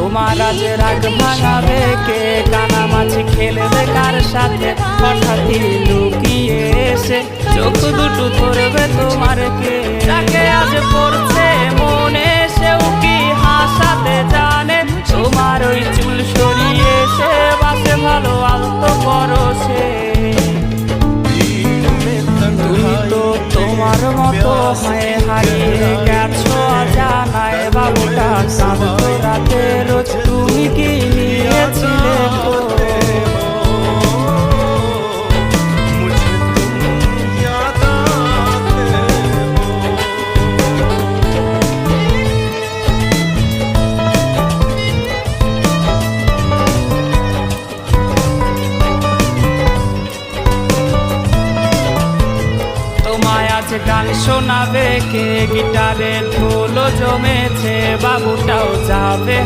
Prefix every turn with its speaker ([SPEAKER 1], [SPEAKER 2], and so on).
[SPEAKER 1] তোমার আজ রাগ ভাঙাবে কে? কানামাছি খেলবে কার সাথে? হঠাৎই লুকিয়ে এসে চোখ দুটো ধরবে তোমার কে? তাকে আজ পড়ছে মনে, সেও কি হাসাতে জানে? তোমার ওই চুল সরিয়ে সে বাসে ভালো আলতো পরশে। তুমি তো তোমার মতো হয়ে হারিয়ে গেছো অজানায়। বাবুটা কাঁদতো রাতে রোজ, তুমি কি নিয়েছিলে তো? তোমায় আজ গান শোনাবে কে? গিটারে ঢোল জমেছে, বাবুটাও যাবে।